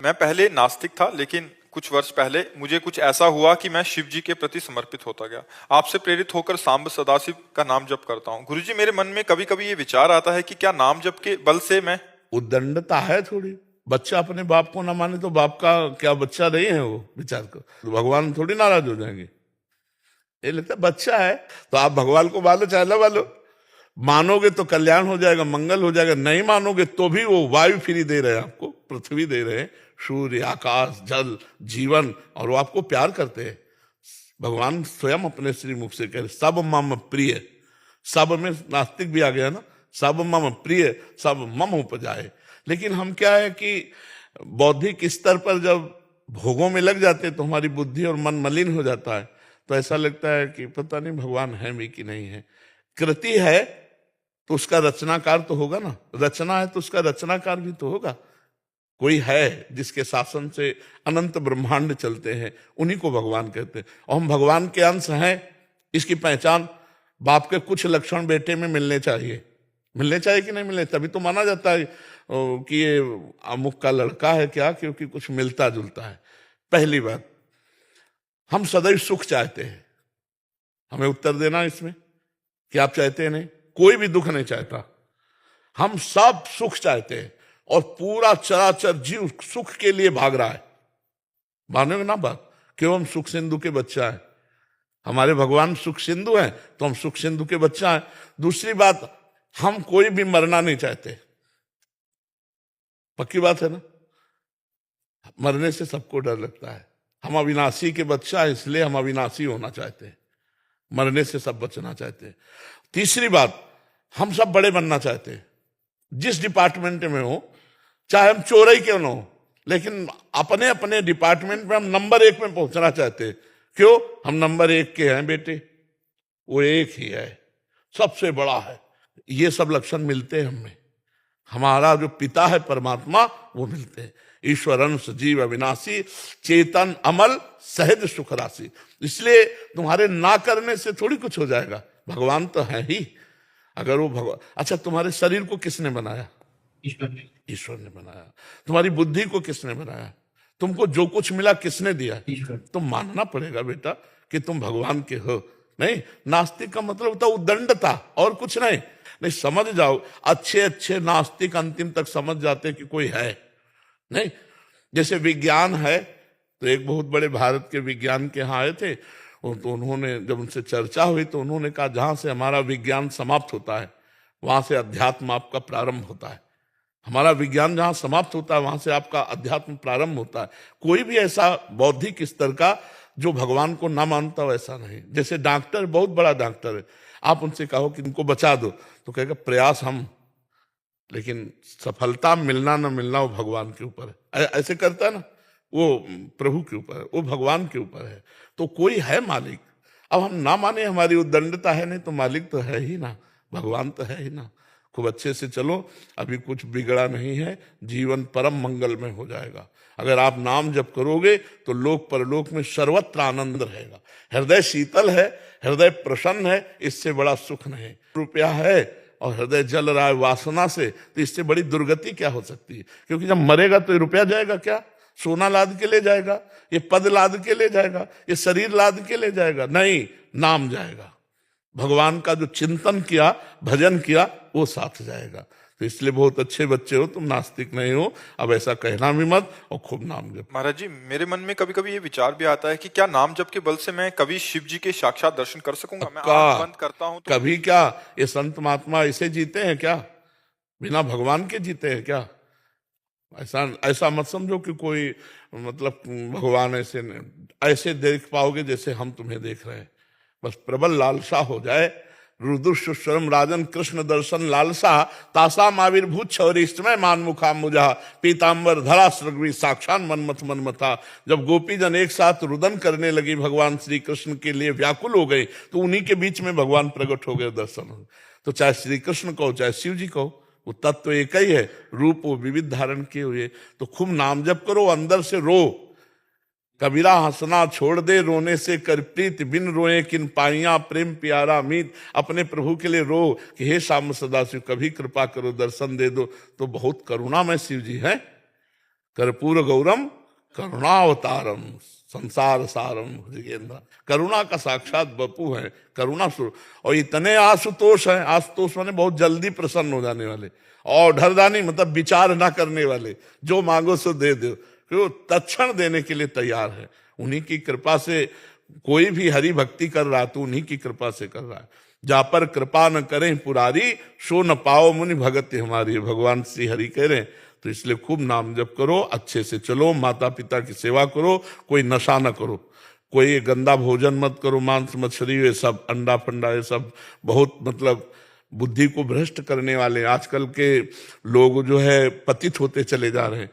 मैं पहले नास्तिक था, लेकिन कुछ वर्ष पहले मुझे कुछ ऐसा हुआ कि मैं शिव जी के प्रति समर्पित होता गया। आपसे प्रेरित होकर सांब सदाशिव का नाम जप करता हूँ। गुरुजी, मेरे मन में कभी कभी ये विचार आता है कि क्या नाम जप के बल से मैं उद्दंडता है थोड़ी। बच्चा अपने बाप को ना माने तो बाप का क्या बच्चा नहीं है वो, विचार कर। तो भगवान थोड़ी नाराज हो जाएंगे। ये लगता है बच्चा है तो आप भगवान को मानो चाहे ना मानो, मानोगे तो कल्याण हो जाएगा, मंगल हो जाएगा। नहीं मानोगे तो भी वो वायु फ्री दे रहे हैं आपको, पृथ्वी दे रहे हैं, सूर्य, आकाश, जल, जीवन, और वो आपको प्यार करते हैं। भगवान स्वयं अपने श्रीमुख से कह रहे सब मम प्रिय। सब में नास्तिक भी आ गया ना, सब मम प्रिय, सब मम उपजाए। लेकिन हम क्या है कि बौद्धिक स्तर पर जब भोगों में लग जाते हैं तो हमारी बुद्धि और मन मलिन हो जाता है। तो ऐसा लगता है कि पता नहीं भगवान है भी कि नहीं है। कृति है तो उसका रचनाकार तो होगा ना, रचना है तो उसका रचनाकार भी तो होगा। कोई है जिसके शासन से अनंत ब्रह्मांड चलते हैं, उन्हीं को भगवान कहते हैं। और हम भगवान के अंश हैं, इसकी पहचान बाप के कुछ लक्षण बेटे में मिलने चाहिए। मिलने चाहिए कि नहीं मिलने, तभी तो माना जाता है कि ये अमुक का लड़का है। क्या? क्योंकि कुछ मिलता जुलता है। पहली बात, हम सदैव सुख चाहते हैं। हमें उत्तर देना इसमें कि आप चाहते हैं? नहीं, कोई भी दुख नहीं चाहता। हम सब सुख चाहते हैं और पूरा चराचर जीव सुख के लिए भाग रहा है। मानोगे ना बात? क्यों? हम सुख सिंधु के बच्चा है। हमारे भगवान सुख सिंधु हैं तो हम सुख सिंधु के बच्चा हैं। दूसरी बात, हम कोई भी मरना नहीं चाहते। पक्की बात है ना? मरने से सबको डर लगता है। हम अविनाशी के बच्चा है, इसलिए हम अविनाशी होना चाहते हैं। मरने से सब बचना चाहते हैं। तीसरी बात, हम सब बड़े बनना चाहते हैं। जिस डिपार्टमेंट में हो, चाहे हम चोर ही क्यों ना हो, लेकिन अपने अपने डिपार्टमेंट में हम नंबर 1 में पहुंचना चाहते हैं। क्यों? हम नंबर 1 के हैं बेटे, वो एक ही है, सबसे बड़ा है। ये सब लक्षण मिलते हैं हमें। हमारा जो पिता है परमात्मा, वो मिलते हैं। ईश्वर अंश जीव अविनाशी, चेतन अमल, सहज सुख राशि। इसलिए तुम्हारे ना करने से थोड़ी कुछ हो जाएगा। भगवान तो है ही। अगर वो भगवान, अच्छा तुम्हारे शरीर को किसने बनाया? ईश्वर ने बनाया। तुम्हारी बुद्धि को किसने बनाया? तुमको जो कुछ मिला किसने दिया? तो मानना पड़ेगा बेटा कि तुम भगवान के हो। नहीं, नास्तिक का मतलब होता उद्दंडता, और कुछ नहीं। नहीं, समझ जाओ, अच्छे अच्छे नास्तिक अंतिम तक समझ जाते कि कोई है नहीं। जैसे विज्ञान है, तो एक बहुत बड़े भारत के विज्ञान के यहाँ आए थे, तो उन्होंने जब उनसे चर्चा हुई तो उन्होंने कहा जहां से हमारा विज्ञान समाप्त होता है वहां से अध्यात्म आपका प्रारंभ होता है। हमारा विज्ञान जहां समाप्त होता है वहां से आपका अध्यात्म प्रारंभ होता है। कोई भी ऐसा बौद्धिक स्तर का जो भगवान को ना मानता हो, ऐसा नहीं। जैसे डॉक्टर, बहुत बड़ा डॉक्टर है, आप उनसे कहो कि इनको बचा दो तो कहेगा प्रयास हम, लेकिन सफलता मिलना ना मिलना वो भगवान के ऊपर है। ऐसे करता है ना, वो प्रभु के ऊपर है, वो भगवान के ऊपर है। तो कोई है मालिक। अब हम ना माने, हमारी उद्दंडता है, नहीं तो मालिक तो है ही ना, भगवान तो है ही ना। खूब अच्छे से चलो, अभी कुछ बिगड़ा नहीं है, जीवन परम मंगल में हो जाएगा। अगर आप नाम जप करोगे तो लोक परलोक में सर्वत्र आनंद रहेगा। हृदय शीतल है, हृदय प्रसन्न है, इससे बड़ा सुख नहीं। रुपया है और हृदय जल रहा है वासना से, तो इससे बड़ी दुर्गति क्या हो सकती है? क्योंकि जब मरेगा तो ये रुपया जाएगा क्या? सोना लाद के ले जाएगा, ये पद लाद के ले जाएगा, ये शरीर लाद के ले जाएगा? नहीं, नाम जाएगा। भगवान का जो चिंतन किया, भजन किया, वो साथ जाएगा। तो इसलिए बहुत अच्छे बच्चे हो तुम, नास्तिक नहीं हो। अब ऐसा कहना भी मत, और खूब नाम जप। महाराज जी, मेरे मन में कभी कभी ये विचार भी आता है कि क्या नाम जप के बल से मैं कभी शिव जी के साक्षात दर्शन कर सकूंगा? मैं आंख बंद करता हूं तो कभी क्या? ये संत महात्मा ऐसे जीते हैं क्या? बिना भगवान के जीते हैं क्या? ऐसा ऐसा मत समझो कि कोई मतलब भगवान ऐसे ऐसे देख पाओगे जैसे हम तुम्हें देख रहे हैं। बस प्रबल लालसा हो जाए। रुद्रम राजन कृष्ण दर्शन लालसा, तासाम आविर्भूत छौरिष्टमय मान मुखा मुझा, पीताम्बर धरा सृग्वी साक्षात मनमथ मनमथा। जब गोपीजन एक साथ रुदन करने लगी, भगवान श्री कृष्ण के लिए व्याकुल हो गई, तो उन्हीं के बीच में भगवान प्रकट हो गए, दर्शन हो। तो चाहे श्री कृष्ण कहो चाहे शिव जी कहो, वो तत्व एक ही है, रूप वो विविध धारण किए हुए। तो खूब नाम जप करो, अंदर से रो। कबीरा हंसना छोड़ दे, रोने से कर प्रीत, बिन रोए किन पाइया प्रेम प्यारा मीत। अपने प्रभु के लिए रो कि हे श्याम सदाशिव, कभी कृपा करो, दर्शन दे दो। तो बहुत करुणा में शिव जी है। कर्पूर गौरम करुणावतारम संसार सारम भुजगेंद्र। करुणा का साक्षात बपू है, करुणा स्वरूप। और इतने आशुतोष हैं, आशुतोष माने बहुत जल्दी प्रसन्न हो जाने वाले, और ढरदानी मतलब विचार ना करने वाले, जो मांगो सो दे दो, वो तत्क्षण देने के लिए तैयार है। उन्हीं की कृपा से कोई भी हरि भक्ति कर रहा तो उन्हीं की कृपा से कर रहा है। जा पर कृपा न करें पुरारी, सो न पाओ मुनि भगत हमारी। भगवान श्री हरि कह रहे हैं, तो इसलिए खूब नाम जप करो, अच्छे से चलो, माता पिता की सेवा करो, कोई नशा न करो, कोई गंदा भोजन मत करो, मांस मछली ये सब, अंडा फंडा ये सब बहुत मतलब बुद्धि को भ्रष्ट करने वाले आजकल के लोग जो है पतित होते चले जा रहे हैं।